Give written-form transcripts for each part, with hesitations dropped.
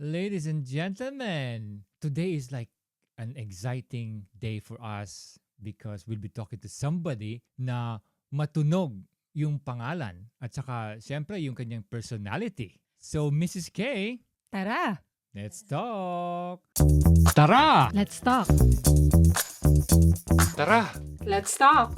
Ladies and gentlemen, today is like an exciting day for us because we'll be talking to somebody na matunog yung pangalan at saka siyempre yung kanyang personality. So, Mrs. K, Tara, let's talk! Tara! let's talk. Tara! Let's talk.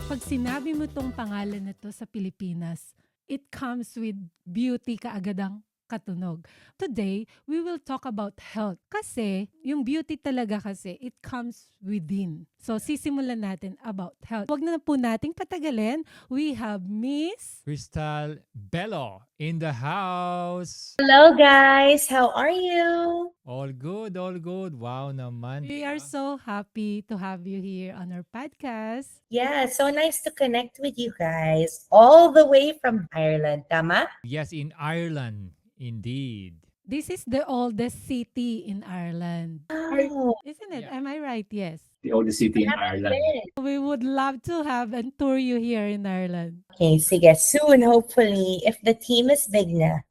Pag sinabi mo tong pangalan na to sa Pilipinas, it comes with beauty kaagad ang katunog. Today, we will talk about health. Kasi, yung beauty talaga kasi, it comes within. So, sisimulan natin about health. Huwag na po nating patagalin. We have Miss... Crystal Bello in the house! Hello guys, how are you? All good, all good. Wow naman. We are so happy to have you here on our podcast. Yeah, so nice to connect with you guys all the way from Ireland, tama? Yes, in Ireland, indeed. This is the oldest city in Ireland. Oh, Isn't it? Yeah. Am I right? Yes. The oldest city in Ireland. We would love to have and tour you here in Ireland. okay, sige, soon hopefully, if the team is big na.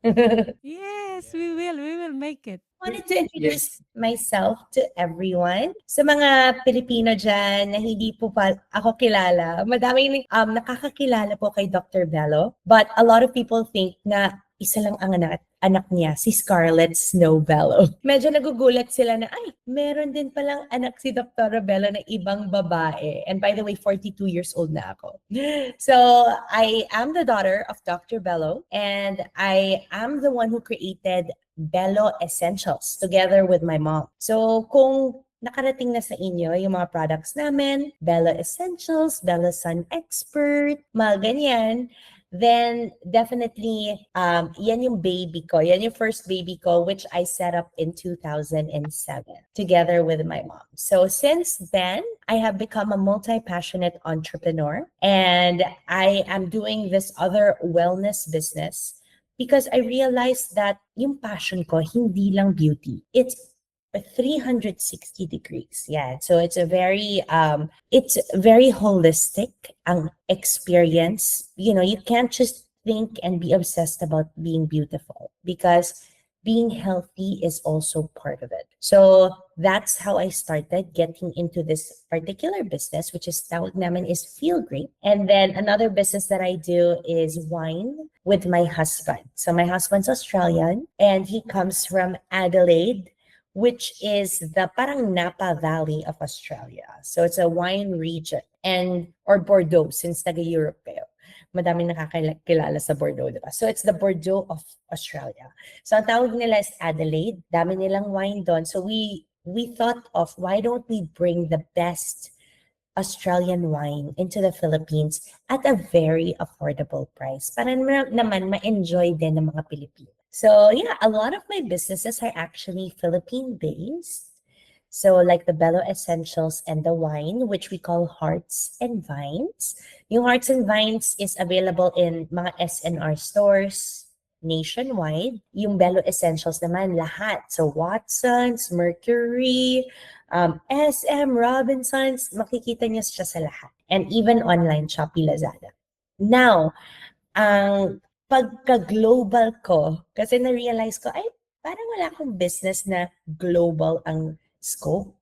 Yes, we will. We will make it. Wanted to introduce myself to everyone. Sa mga Pilipino dyan na hindi po pa ako kilala, madaming nakakakilala po kay Dr. Bello. But a lot of people think na isa lang ang anak niya, si Scarlett Snow Bello. Medyo nagugulat sila na, ay, meron din palang anak si Dr. Bello na ibang babae. And by the way, 42 years old na ako. So, I am the daughter of Dr. Bello, and I am the one who created Bello Essentials together with my mom. So, kung nakarating na sa inyo yung mga products namin, Bello Essentials, Bello Sun Expert, mga ganyan, then definitely, yan yung baby ko. Yan yung first baby ko, which I set up in 2007 together with my mom. So since then, I have become a multi-passionate entrepreneur, and I am doing this other wellness business because I realized that yung passion ko, hindi lang beauty. It's 360 degrees. Yeah. So it's very holistic ang experience. You know, you can't just think and be obsessed about being beautiful because being healthy is also part of it. So that's how I started getting into this particular business, which is tawag namin is Feel Great. And then another business that I do is wine with my husband. So my husband's Australian and he comes from Adelaide, which is the parang Napa Valley of Australia. So it's a wine region or Bordeaux since taga-Europe kayo. Madaming nakakilala sa Bordeaux, diba? So it's the Bordeaux of Australia. So ang tawag nila is Adelaide. Dami nilang wine doon. So we thought of why don't we bring the best Australian wine into the Philippines at a very affordable price para naman ma-enjoy din ng mga Pilipino. So yeah, a lot of my businesses are actually Philippine-based. So like the Bello Essentials and the wine, which we call Hearts and Vines. Yung Hearts and Vines is available in mga SNR stores nationwide. Yung Bello Essentials naman lahat. So Watsons, Mercury, SM, Robinsons, makikita niyo siya sa lahat. And even online, Shopee, Lazada. Now, ang pagka-global ko, kasi na-realize ko, ay, parang wala akong business na global ang scope.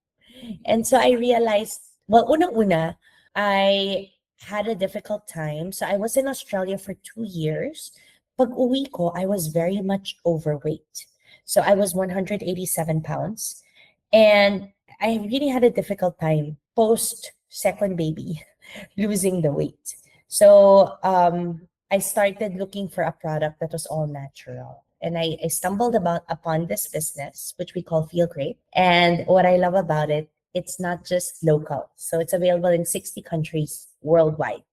And so I realized, well, unang-una, I had a difficult time. So I was in Australia for 2 years. Pag uwi ko, I was very much overweight. So I was 187 pounds. And I really had a difficult time post-second baby, losing the weight. So I started looking for a product that was all natural. And I stumbled upon this business, which we call Feel Great. And what I love about it, it's not just local. So it's available in 60 countries worldwide.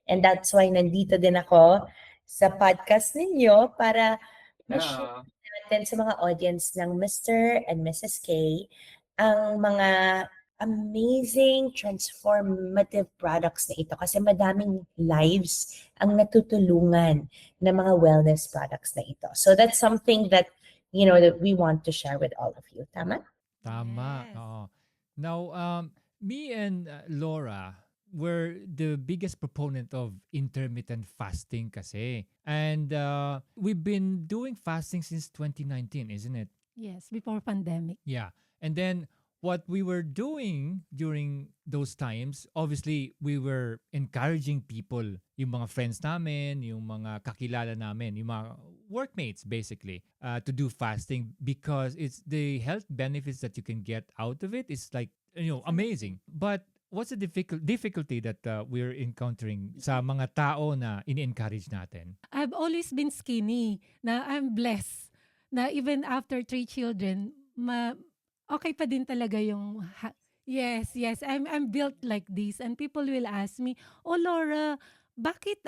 And that's why nandito din ako sa podcast ninyo para ma-share natin sa mga audience ng Mr. and Mrs. K ang mga amazing transformative products na ito kasi madaming lives ang natutulungan ng mga wellness products na ito. So that's something that, you know, that we want to share with all of you. Tama? Tama. Yes. Oo. Now, me and Laura, we're the biggest proponent of intermittent fasting kasi. And we've been doing fasting since 2019, isn't it? Yes, before pandemic. Yeah. And then what we were doing during those times, obviously, we were encouraging people, yung mga friends namin, yung mga kakilala namin, yung mga workmates, basically, to do fasting because it's the health benefits that you can get out of it is like, amazing. But what's the difficulty that we're encountering sa mga tao na in-encourage natin? I've always been skinny, na I'm blessed, na even after 3 children, okay pa din talaga yung yes, I'm built like this, and people will ask me, "Oh Laura, bakit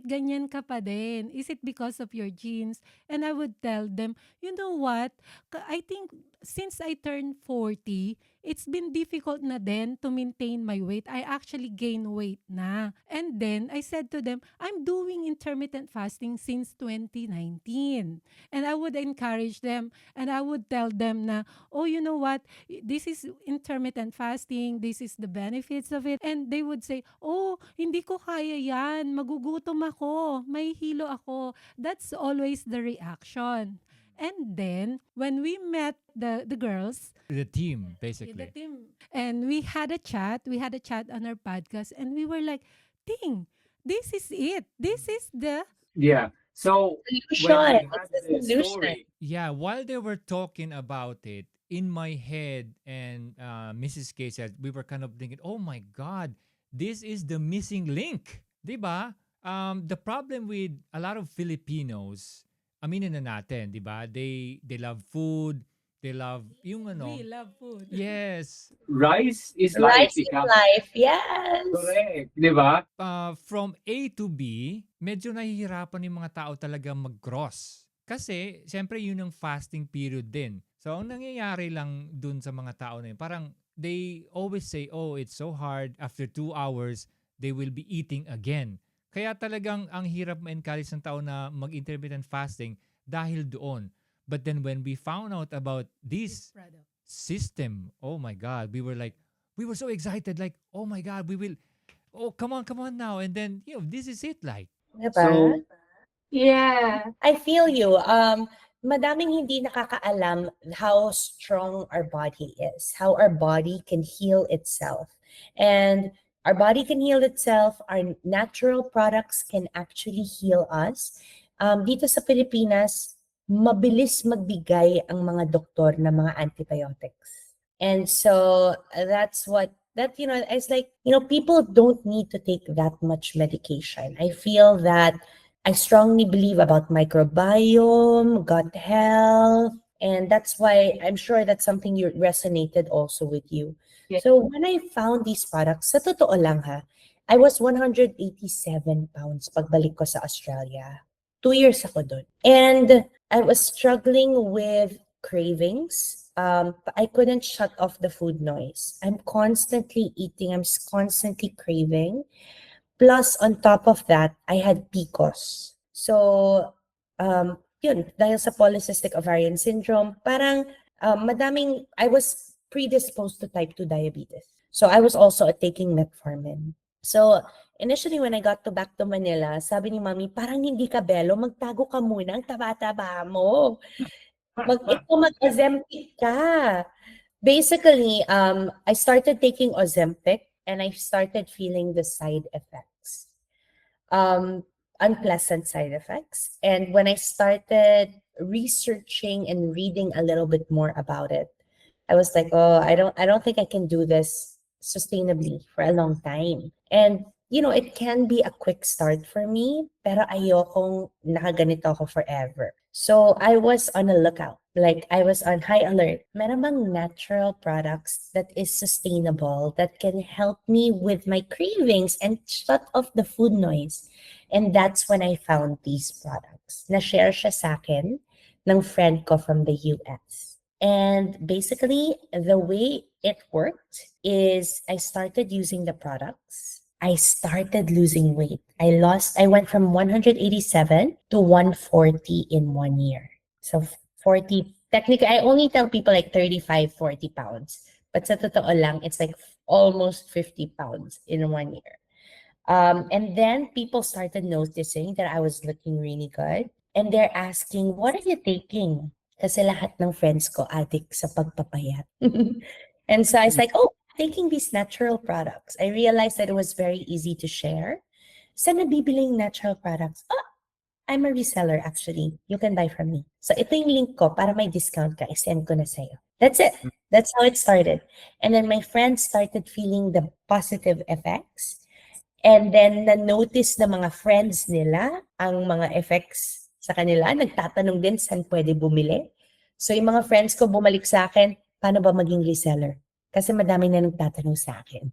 ganyan ka pa din? Is it because of your genes?" And I would tell them, "You know what? I think since I turned 40, it's been difficult na din to maintain my weight. I actually gain weight na." And then I said to them, "I'm doing intermittent fasting since 2019." And I would encourage them, and I would tell them na, "Oh, you know what? This is intermittent fasting. This is the benefits of it." And they would say, "Oh, hindi ko kaya yan. Magugutom ako. May hilo ako." That's always the reaction. And then, when we met the girls, The team, the basically. team, and we had a chat on our podcast, and we were like, "Ting, this is it. This is the..." Yeah. So when we Solution. had It's the the solution. story, Yeah, while they were talking about it, in my head and Mrs. K said, we were kind of thinking, oh my God, this is the missing link. Diba? The problem with a lot of Filipinos, aminin na natin, diba? They love food, they love yung ano. We love food. Yes. rice is life. Rice is Ika. life. Yes. Correct. Di ba? From A to B, medyo nahihirapan yung mga tao talaga mag-cross. Kasi, siyempre, yun ang fasting period din. So, ang nangyayari lang dun sa mga tao na yun, parang they always say, oh, it's so hard. After 2 hours, they will be eating again. Kaya talagang ang hirap ma-encourage ng tao na mag-intermittent fasting dahil doon. But then when we found out about this Product. system, oh my God, we were so excited, like, oh my God, come on now. And then, this is it, like. Diba? So, Yeah, I feel you. Madaming hindi nakakaalam how strong our body is, how our body can heal itself. And our body can heal itself. Our natural products can actually heal us. Dito sa Pilipinas, mabilis magbigay ang mga doktor ng mga antibiotics. And so that's it's like, people don't need to take that much medication. I feel that I strongly believe about microbiome, gut health, and that's why I'm sure that's something you resonated also with you. Yeah. So when I found these products, sa totoo lang ha, I was 187 pounds pagbalik ko sa Australia. 2 years ako dun. And I was struggling with cravings. I couldn't shut off the food noise. I'm constantly eating. I'm constantly craving. Plus, on top of that, I had PCOS. So, yun, dahil sa polycystic ovarian syndrome, parang I was predisposed to type 2 diabetes. So, I was also taking metformin. So, initially, when I got back to Manila, sabi ni Mami, parang hindi ka belo, magtago ka muna, ang taba-taba mo. Mag-Ozempic ka. Basically, I started taking Ozempic, and I started feeling the side effects, unpleasant side effects. And when I started researching and reading a little bit more about it, I was like, oh, I don't think I can do this sustainably for a long time. And it can be a quick start for me, pero ayokong nakaganito ako forever. So I was on a lookout. Like, I was on high alert. Meron bang natural products that is sustainable that can help me with my cravings and shut off the food noise? And that's when I found these products. Na-share siya sa akin ng friend ko from the US. And basically, the way it worked is I started using the products. I started losing weight. I went from 187 to 140 in 1 year. So 40, technically, I only tell people like 35, 40 pounds. But sa totoo lang, it's like almost 50 pounds in 1 year. And then people started noticing that I was looking really good. And they're asking, what are you taking? Kasi lahat ng friends ko addict sa pagpapayat. And so I was like, oh, taking these natural products. I realized that it was very easy to share. Saan nabibiling natural products? Oh, I'm a reseller actually. You can buy from me. So ito yung link ko para may discount ka. I-send ko na sa'yo. That's it. That's how it started. And then my friends started feeling the positive effects. And then na-notice ng mga friends nila ang mga effects sa kanila. Nagtatanong din saan pwede bumili. So yung mga friends ko bumalik sa akin, paano ba maging reseller? Kasi madami na nagtatanong sa akin.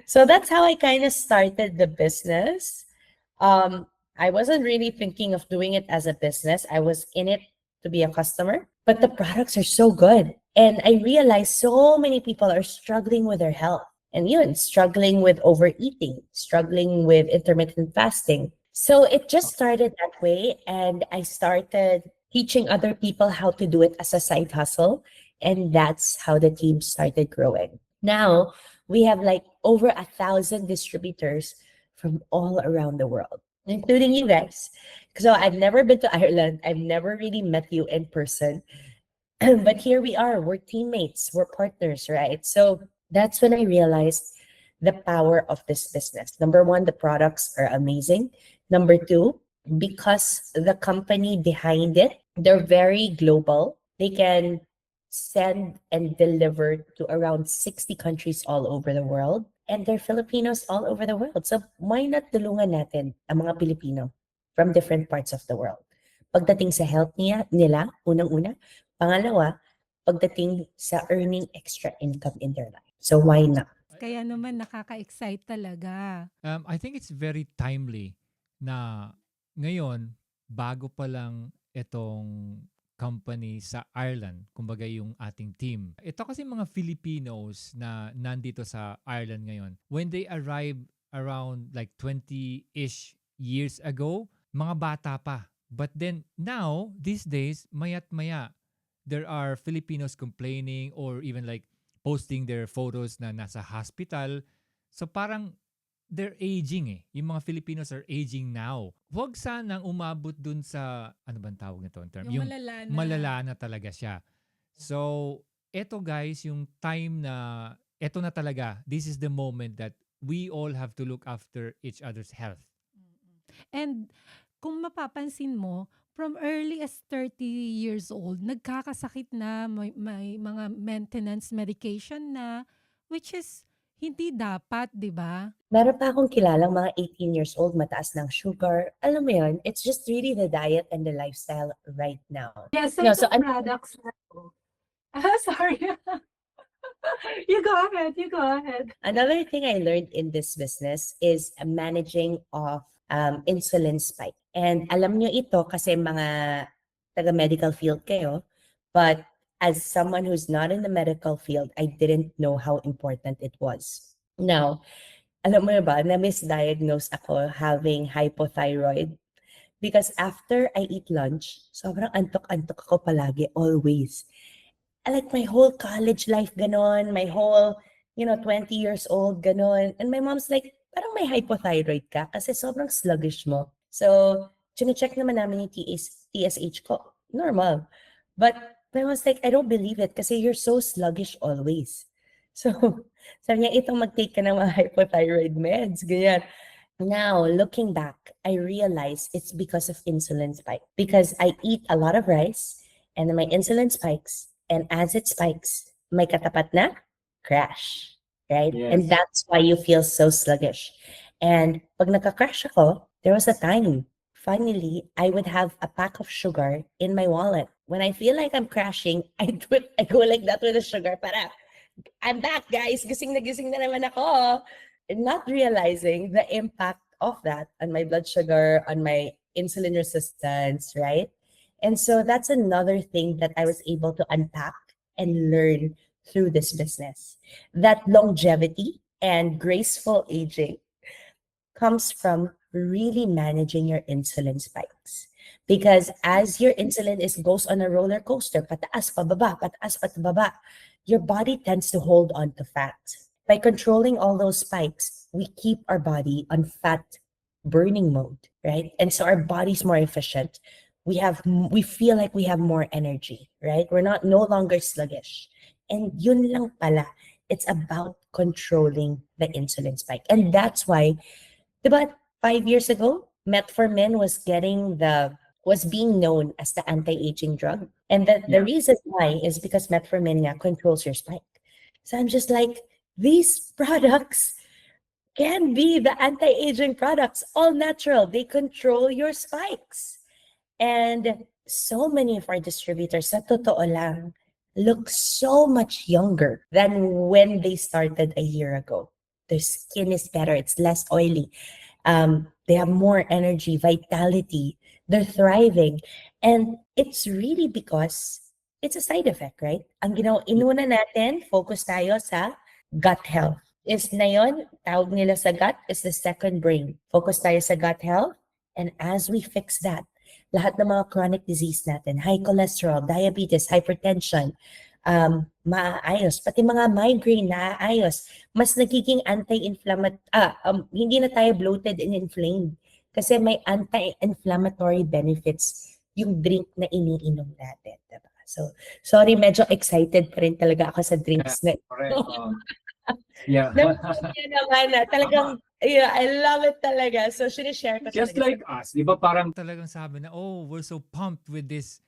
So that's how I kind of started the business. I wasn't really thinking of doing it as a business. I was in it to be a customer, but the products are so good. And I realized so many people are struggling with their health and even struggling with overeating, struggling with intermittent fasting. So it just started that way. And I started teaching other people how to do it as a side hustle. And that's how the team started growing. Now we have like over 1,000 distributors from all around the world, including you guys. So I've never been to Ireland. I've never really met you in person. But here we are. We're teammates. We're partners, right? So that's when I realized the power of this business. Number one, the products are amazing. Number two, because the company behind it, they're very global. They can send and deliver to around 60 countries all over the world. And they're Filipinos all over the world. So why not tulungan natin ang mga Pilipino from different parts of the world? Pagdating sa health nila, unang-una. Pangalawa, pagdating sa earning extra income in their life. So why not? Kaya naman nakaka-excite talaga. I think it's very timely na ngayon, bago pa lang itong company sa Ireland, kumbaga yung ating team. Ito kasi mga Filipinos na nandito sa Ireland ngayon, when they arrived around like 20-ish years ago, mga bata pa. But then now, these days, mayat maya, there are Filipinos complaining or even like posting their photos na nasa hospital. So parang they're aging eh. Yung mga Filipinos are aging now. Huwag sanang umabot dun sa, ano bang tawag nito in term? Yung malala na. Malala na talaga siya. So, eto guys, yung time na, eto na talaga, this is the moment that we all have to look after each other's health. And kung mapapansin mo, from early as 30 years old, nagkakasakit na, may mga maintenance medication na, which is hindi dapat, di ba? Meron pa akong kilalang mga 18 years old, mataas ng sugar. Alam mo yun, it's just really the diet and the lifestyle right now. Yes, No, so products na to. Sorry. You go ahead. Another thing I learned in this business is managing of insulin spike. And alam nyo ito kasi mga taga-medical field kayo, but as someone who's not in the medical field, I didn't know how important it was. Now, alam mo ba, na-misdiagnose ako having hypothyroid because after I eat lunch, sobrang antok-antok ako palagi, always. Like my whole college life, ganon, my whole, 20 years old, ganon. And my mom's like, parang may hypothyroid ka kasi sobrang sluggish mo. So, chine-check naman namin yung TSH ko. Normal. But my mom's like, I don't believe it kasi you're so sluggish always. So, sabi niya, itong mag-take ka ng mga hypothyroid meds, ganyan. Now, looking back, I realized it's because of insulin spike. Because I eat a lot of rice and then my insulin spikes. And as it spikes, may katapat na crash, right? Yes. And that's why you feel so sluggish. And pag nagka-crash ako, there was a time, finally, I would have a pack of sugar in my wallet. When I feel like I'm crashing, I go like that with the sugar para, I'm back, guys. Gising na naman ako. Not realizing the impact of that on my blood sugar, on my insulin resistance, right? And so that's another thing that I was able to unpack and learn through this business. That longevity and graceful aging comes from really managing your insulin spikes. Because as your insulin goes on a roller coaster, pataas, pababa, your body tends to hold on to fat. by controlling all those spikes, we keep our body on fat burning mode, right? And so our body's more efficient. We feel like we have more energy, right? We're not no longer sluggish. And yun lang pala, it's about controlling the insulin spike. And that's why, diba, 5 years ago, metformin was being known as the anti-aging drug. And the Yeah. reason why is because metformin nga controls your spike. So I'm just like, these products can be the anti-aging products, all natural. They control your spikes. And so many of our distributors, sa totoo lang, look so much younger than when they started a year ago. Their skin is better. It's less oily. They have more energy, vitality. They're thriving. And it's really because it's a side effect, right? Ang inuna natin, focus tayo sa gut health. Is na yun, tawag nila sa gut, is the second brain. Focus tayo sa gut health. And as we fix that, lahat ng mga chronic disease natin, high cholesterol, diabetes, hypertension, maaayos. Pati mga migraine, naaayos. Mas nagiging hindi na tayo bloated and inflamed. Kasi may anti-inflammatory benefits yung drink na iniinom natin. Diba? So, sorry, medyo excited pa rin talaga ako sa drinks na Correct. Yeah. Yan naman na. Talagang, yeah, I love it talaga. So, sinishare ko Just talaga. like us, di ba parang Talagang sabi na, oh, we're so pumped with this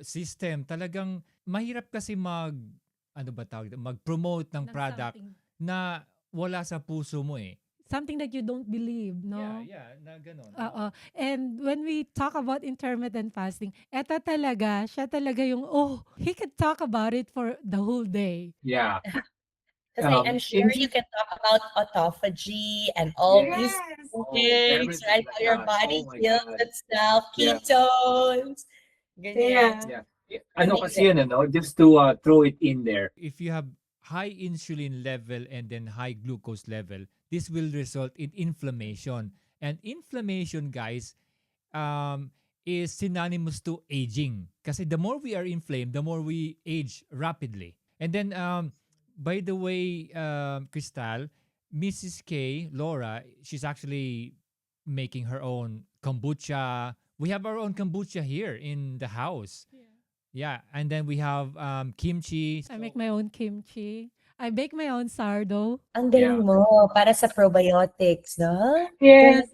system. Talagang mahirap kasi mag-promote ng Ng product something. na wala sa puso mo eh. Something that you don't believe, no? Yeah, na ganun. Oo. And when we talk about intermittent fasting, siya talaga yung, he could talk about it for the whole day. yeah. Kasi I'm sure you can talk about autophagy and all these things, everything right? like How your that. body Oh my heals God. itself, Yeah. ketones. Ganyan. Yeah. Ano kasi yun, just to throw it in there. If you have high insulin level and then high glucose level, this will result in inflammation. And inflammation, guys, is synonymous to aging. Kasi the more we are inflamed, the more we age rapidly. And then, by the way, Crystal, Mrs. K, Laura, she's actually making her own kombucha. We have our own kombucha here in the house. Yeah, and then we have kimchi. I make my own kimchi. I bake my own sourdough. Ang galing mo, para sa probiotics, no? Yes.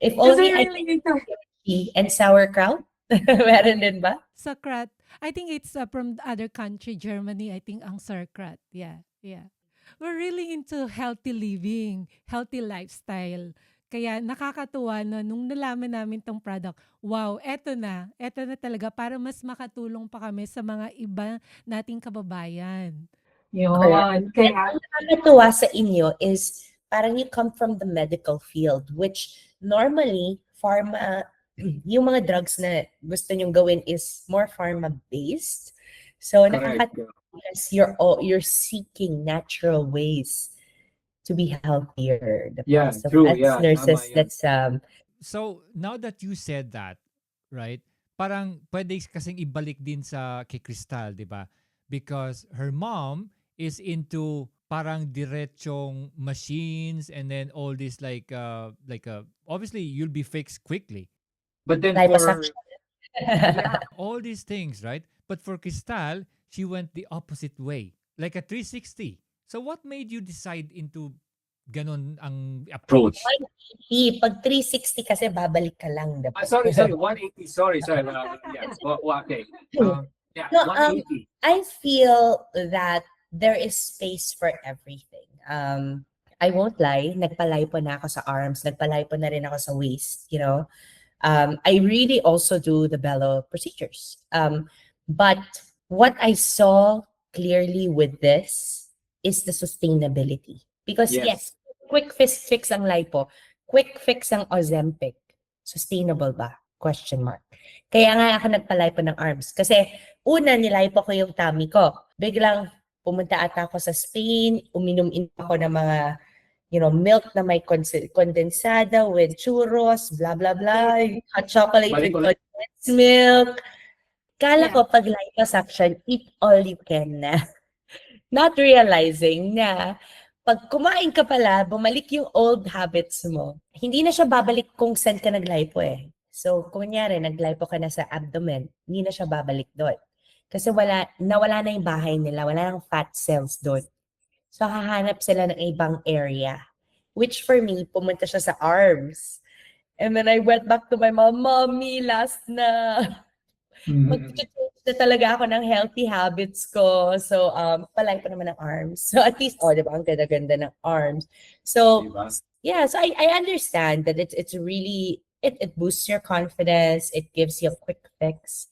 If Kasi only I really could ito. tea and sauerkraut. Meron din ba? Sakrat. I think it's from the other country, Germany. I think ang Sarkrat. Yeah. We're really into healthy living, healthy lifestyle. Kaya nakakatuwa no, nung nalaman namin tong product, wow, eto na talaga para mas makatulong pa kami sa mga iba nating kababayan. Yun. Kaya, Ang nakakatuwa sa inyo is parang you come from the medical field, which normally pharma, yung mga drugs na gusto nyong gawin is more pharma-based. So Correct. nakakatuwa because you're seeking natural ways to be healthier. The Yeah, best of true. us Yeah, nurses, tama yan. that's So, now that you said that, right? Parang pwede kasing ibalik din sa kay Crystal, di ba? Because her mom is into parang diretsong machines and then all this obviously you'll be fixed quickly. But then for liposuction. All these things, right? But for Crystal, she went the opposite way. Like a 360. So what made you decide into ganon ang approach? Pag 360 kasi babalik ka lang. Diba? sorry, 180. Sorry. Yeah, okay. Yeah, No, 180. I feel that there is space for everything. I won't lie, nagpalipo na ako sa arms, nagpalipo na rin ako sa waist, you know. I really also do the bellow procedures. But what I saw clearly with this is the sustainability. Because yes, quick fix ang lipo, quick fix ang Ozempic. Sustainable ba? Question mark. Kaya nga ako nagpalipo ng arms. Kasi una, nilipo ko yung tummy ko. Biglang pumunta ata ako sa Spain, uminom ako ng mga milk na may condensada with churros, blah, blah, blah, hot chocolate with condensed milk. Kala ko pag liposuction, eat all you can na. Not realizing na pag kumain ka pala, bumalik yung old habits mo. Hindi na siya babalik kung saan ka naglipo eh. So, kunyari, naglipo ka na sa abdomen, hindi na siya babalik doon. Kasi nawala na yung bahay nila, wala nang fat cells doon. So, hahanap sila ng ibang area. Which for me, pumunta siya sa arms. And then I went back to my mom, Mommy, last na. Mag-change na talaga ako ng healthy habits ko. So, palay pa naman ng arms. So, at least, diba, ang ganda-ganda ng arms. So, yeah, so I understand that it's really, it boosts your confidence. It gives you a quick fix.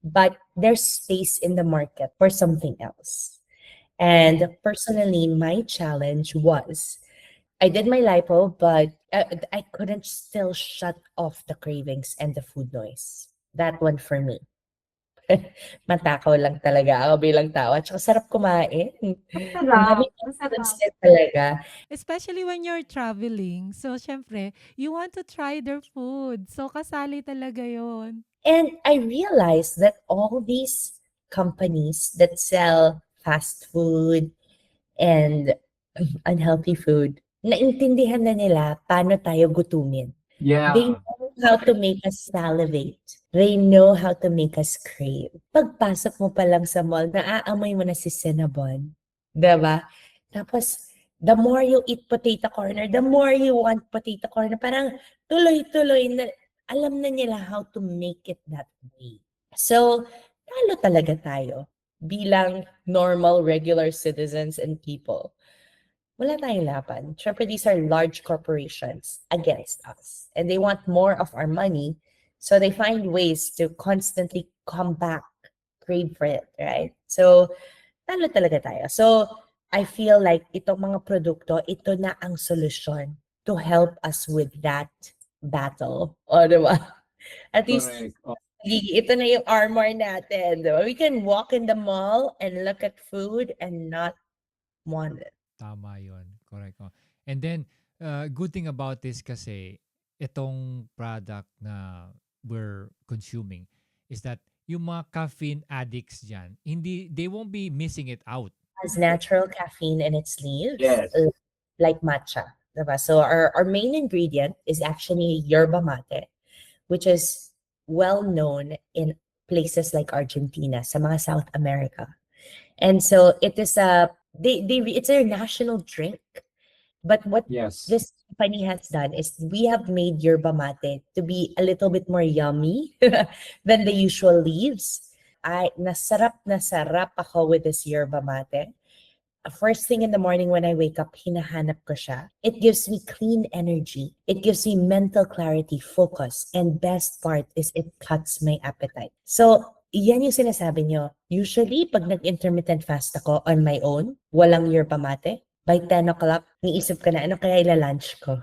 But there's space in the market for something else. And personally, my challenge was, I did my lipo, but I couldn't still shut off the cravings and the food noise. That one for me. Matakaw lang talaga ako bilang tao. At saka sarap kumain. Ang dami Masarap. talaga. Especially when you're traveling. So, syempre, you want to try their food. So, kasali talaga yon. And I realized that all these companies that sell fast food and unhealthy food, naintindihan na nila paano tayo gutumin. They Yeah. know how to make us salivate. They know how to make us crave. Pagpasok mo pa lang sa mall, naaamoy mo na si Cinnabon. Diba? Tapos, the more you eat potato corner, the more you want potato corner. Parang tuloy-tuloy na, alam na nila how to make it that way. So, talo talaga tayo bilang normal, regular citizens and people. Wala tayong laban. Syempre, these are large corporations against us. And they want more of our money. So they find ways to constantly come back, crave for it, right? So, talo talaga tayo. So, I feel like itong mga produkto, ito na ang solusyon to help us with that battle. O, diba? At least, Correct. ito na yung armor natin. Diba? We can walk in the mall and look at food and not want it. Tama yun. Correct. Oh. And then, good thing about this kasi, itong product na we're consuming is that yung mga caffeine addicts dyan, they won't be missing it out. Has natural caffeine in its leaves, Yes. like matcha. Diba? So our main ingredient is actually yerba mate, which is well known in places like Argentina, sa mga South America. And so it is it's a national drink. But what Yes. this company has done is we have made yerba mate to be a little bit more yummy than the usual leaves. Nasarap ako with this yerba mate. First thing in the morning when I wake up, hinahanap ko siya. It gives me clean energy. It gives me mental clarity, focus. And best part is it cuts my appetite. So, yan yung sinasabi nyo. Usually, pag nag-intermittent fast ako on my own, walang yerba mate, by 10 o'clock, niisip ka na, ano kaya ila-lunch ko?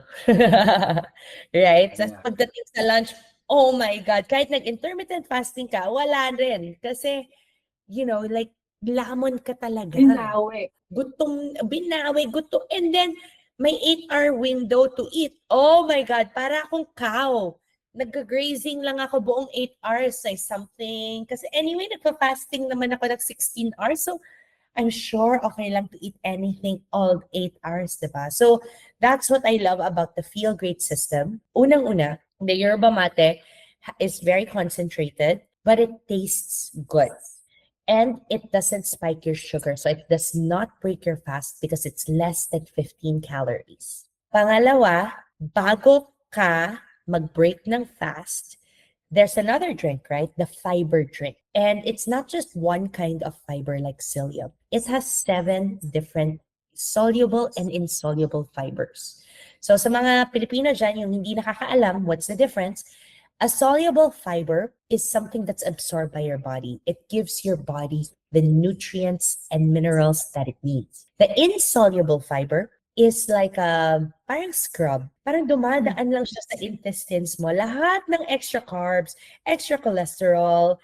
Right? So, Yeah. pagdating sa lunch, oh my God, kahit nag-intermittent fasting ka, wala rin. Kasi, you know, like, lamon ka talaga. Binawi. Binawi, gutom. And then, may 8-hour window to eat. Oh my God, para akong cow. Nag-grazing lang ako buong 8 hours say something. Kasi anyway, nagpa-fasting naman ako ng 16 hours. So, I'm sure okay lang to eat anything all 8 hours, diba? So, that's what I love about the Feel Great system. Unang-una, the yerba mate is very concentrated, but it tastes good. And it doesn't spike your sugar. So, it does not break your fast because it's less than 15 calories. Pangalawa, bago ka mag-break ng fast, there's another drink, right? The fiber drink. And it's not just one kind of fiber like psyllium. It has 7 different soluble and insoluble fibers. So sa mga Pilipino dyan, yung hindi nakakaalam, what's the difference? A soluble fiber is something that's absorbed by your body. It gives your body the nutrients and minerals that it needs. The insoluble fiber is like parang scrub. Parang dumadaan lang siya sa intestines mo. Lahat ng extra carbs, extra cholesterol,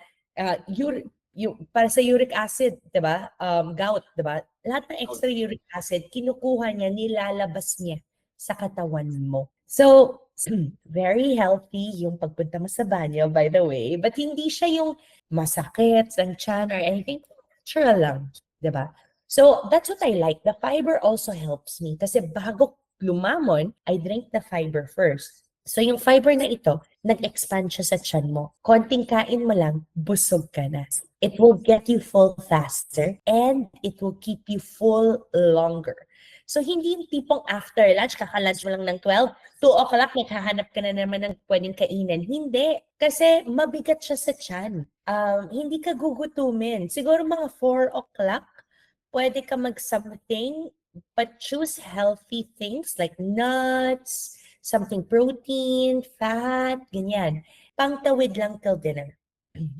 para sa uric acid, diba? Gout, diba? Lahat ng extra uric acid, kinukuha niya, nilalabas niya sa katawan mo. So, very healthy yung pagpunta mo sa banyo, by the way. But hindi siya yung masakit ng tiyan or anything. Natural lang, diba? So that's what I like. The fiber also helps me kasi bago lumamon, I drink the fiber first. So yung fiber na ito, nag-expand siya sa tiyan mo. Konting kain mo lang, busog ka na. It will get you full faster and it will keep you full longer. So hindi yung tipong after lunch, kaka-lunch mo lang ng 12, 2 o'clock, naghahanap ka na naman ng pwedeng kainin. Hindi. Kasi mabigat siya sa tiyan. Hindi ka gugutumin. Siguro mga 4 o'clock, pwede ka mag-something, but choose healthy things like nuts, something protein, fat, ganyan. Pangtawid lang till dinner.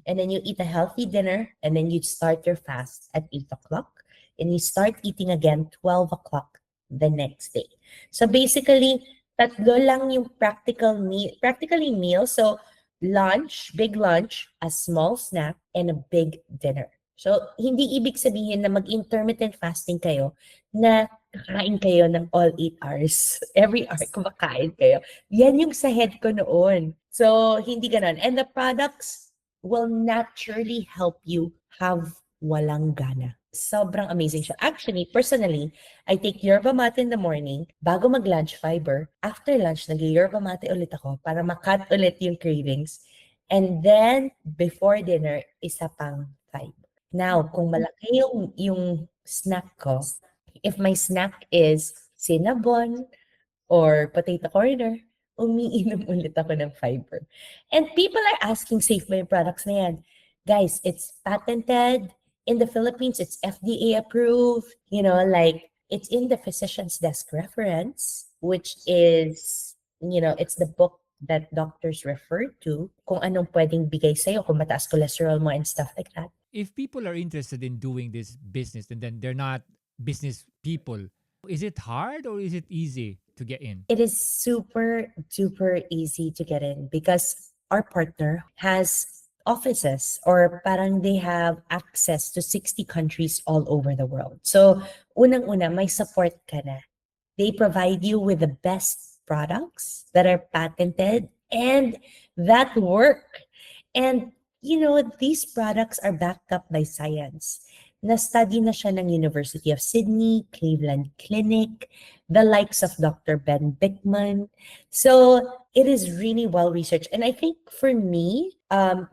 And then you eat a healthy dinner, and then you start your fast at 8 o'clock, and you start eating again 12 o'clock the next day. So basically, tatlo lang yung practically meal. So lunch, big lunch, a small snack, and a big dinner. So, hindi ibig sabihin na mag-intermittent fasting kayo na kakain kayo ng all 8 hours. Every hour kumakain kayo. Yan yung sa head ko noon. So, hindi ganon. And the products will naturally help you have walang gana. Sobrang amazing siya. Actually, personally, I take yerba mate in the morning, bago mag-lunch fiber. After lunch, nag-yerba mate ulit ako para makat ulit yung cravings. And then, before dinner, isa pang fiber. Now, kung malaki yung snack ko, if my snack is cinnamon or potato corner, umiinom ulit ako ng fiber. And people are asking, safe ba yung products na yan? Guys, it's patented. In the Philippines, it's FDA approved. You know, like, it's in the physician's desk reference, which is, you know, it's the book that doctors refer to kung anong pwedeng bigay sa'yo, kung mataas cholesterol mo and stuff like that. If people are interested in doing this business and then they're not business people, is it hard or is it easy to get in? It is super duper easy to get in because our partner has offices or parang they have access to 60 countries all over the world. So, unang-una, may support ka na. They provide you with the best products that are patented and that work. And, you know, these products are backed up by science. Na-study na siya ng University of Sydney, Cleveland Clinic, the likes of Dr. Ben Bickman. So, it is really well-researched. And I think for me,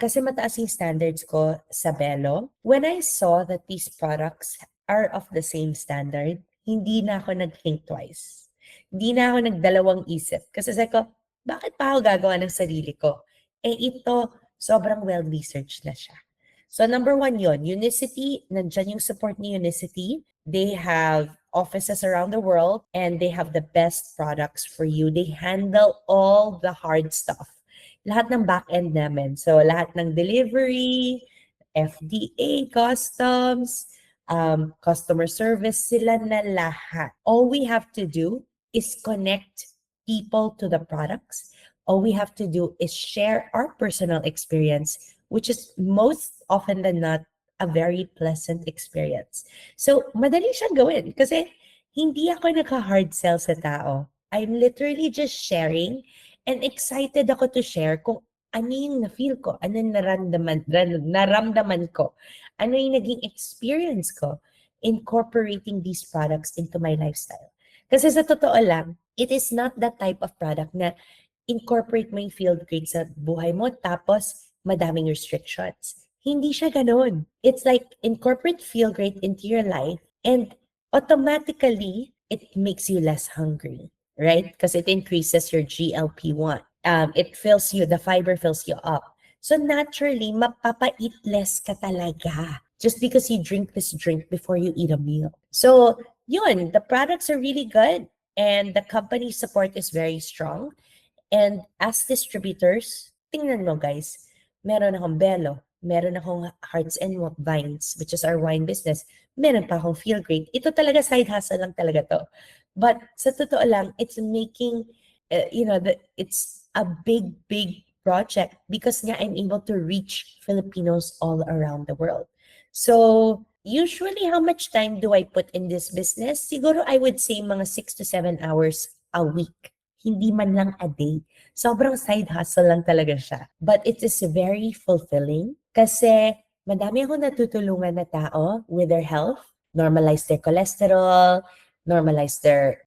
kasi mataas yung standards ko sa Belo, when I saw that these products are of the same standard, hindi na ako nag-think twice. Hindi na ako nagdalawang isip. Kasi sabi ko, bakit pa ako gagawa ng sarili ko? Eh ito, sobrang well-researched na siya. So number 1 yun, Unicity, nandyan yung support ni Unicity. They have offices around the world and they have the best products for you. They handle all the hard stuff. Lahat ng back-end namin. So lahat ng delivery, FDA, customs, customer service, sila na lahat. All we have to do is connect people to the products. All we have to do is share our personal experience, which is most often than not a very pleasant experience. So, madali siyang gawin kasi hindi ako naka-hard sell sa tao. I'm literally just sharing and excited ako to share kung ano yung na-feel ko, ano yung naramdaman ko, ano yung naging experience ko incorporating these products into my lifestyle. Kasi sa totoo lang, it is not that type of product na incorporate mo yung field grade sa buhay mo tapos madaming restrictions. Hindi siya ganun. It's like incorporate field grade into your life and automatically it makes you less hungry, right? Because it increases your GLP-1. It fills you, the fiber fills you up. So naturally, mapapait less ka talaga just because you drink this drink before you eat a meal. So yun, the products are really good and the company support is very strong. And as distributors, tingnan mo guys, meron akong Belo, meron akong Hearts and Vines, which is our wine business. Meron pa akong Feel Great. Ito talaga side hustle lang talaga to. But sa totoo lang, it's making, it's a big project because nga I'm able to reach Filipinos all around the world. So, usually how much time do I put in this business? Siguro I would say mga 6 to 7 hours a week. Hindi man lang a day. Sobrang side hustle lang talaga siya. But it is very fulfilling kasi madami akong natutulungan na tao with their health. normalize their cholesterol, normalize their,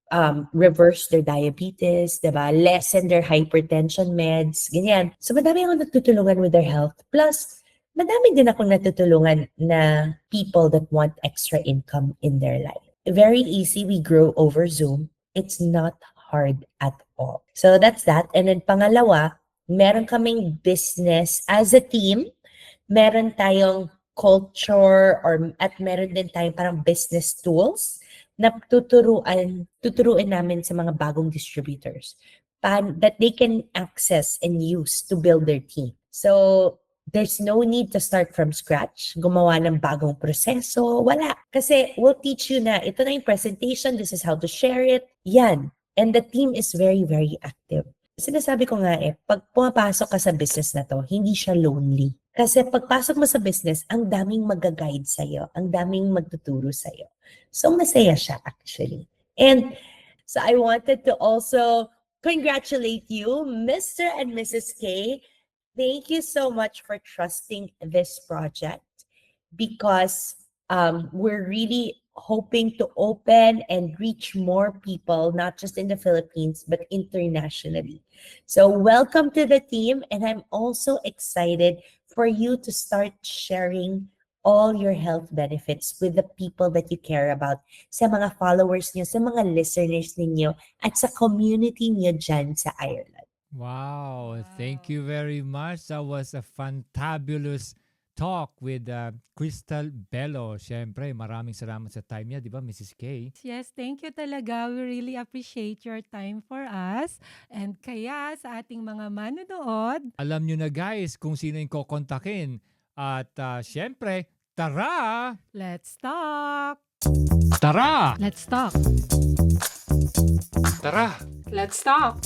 reverse their diabetes, diba? Lessen their hypertension meds, ganyan. So, madami akong natutulungan with their health. Plus, madami din akong natutulungan na people that want extra income in their life. Very easy, we grow over Zoom. It's not hard at all. So, that's that. And then, pangalawa, meron kaming business as a team. Meron tayong culture at meron din tayong parang business tools na tuturuan namin sa mga bagong distributors that they can access and use to build their team. So, there's no need to start from scratch, gumawa ng bagong proseso, wala. Kasi we'll teach you na ito na yung presentation, this is how to share it, yan. And the team is very, very active. Sinasabi ko nga pag pumapasok ka sa business na to, hindi siya lonely. Kasi pagpasok mo sa business, ang daming mag-guide sa'yo, ang daming magtuturo sa'yo. So, masaya siya actually. And so, I wanted to also congratulate you, Mr. and Mrs. K. Thank you so much for trusting this project because we're really hoping to open and reach more people, not just in the Philippines, but internationally. So welcome to the team. And I'm also excited for you to start sharing all your health benefits with the people that you care about, sa mga followers niyo, sa mga listeners ninyo, at sa community niyo dyan sa Ireland. Wow, thank you very much. That was a fantabulous talk with Crystal Bello. Siyempre, maraming salamat sa time niya, di ba, Mrs. K? Yes, thank you talaga. We really appreciate your time for us. And kaya sa ating mga manonood, Alam nyo na guys kung sino yung kokontakin. At siyempre, tara! let's talk! Tara! Let's talk! Tara! Let's talk.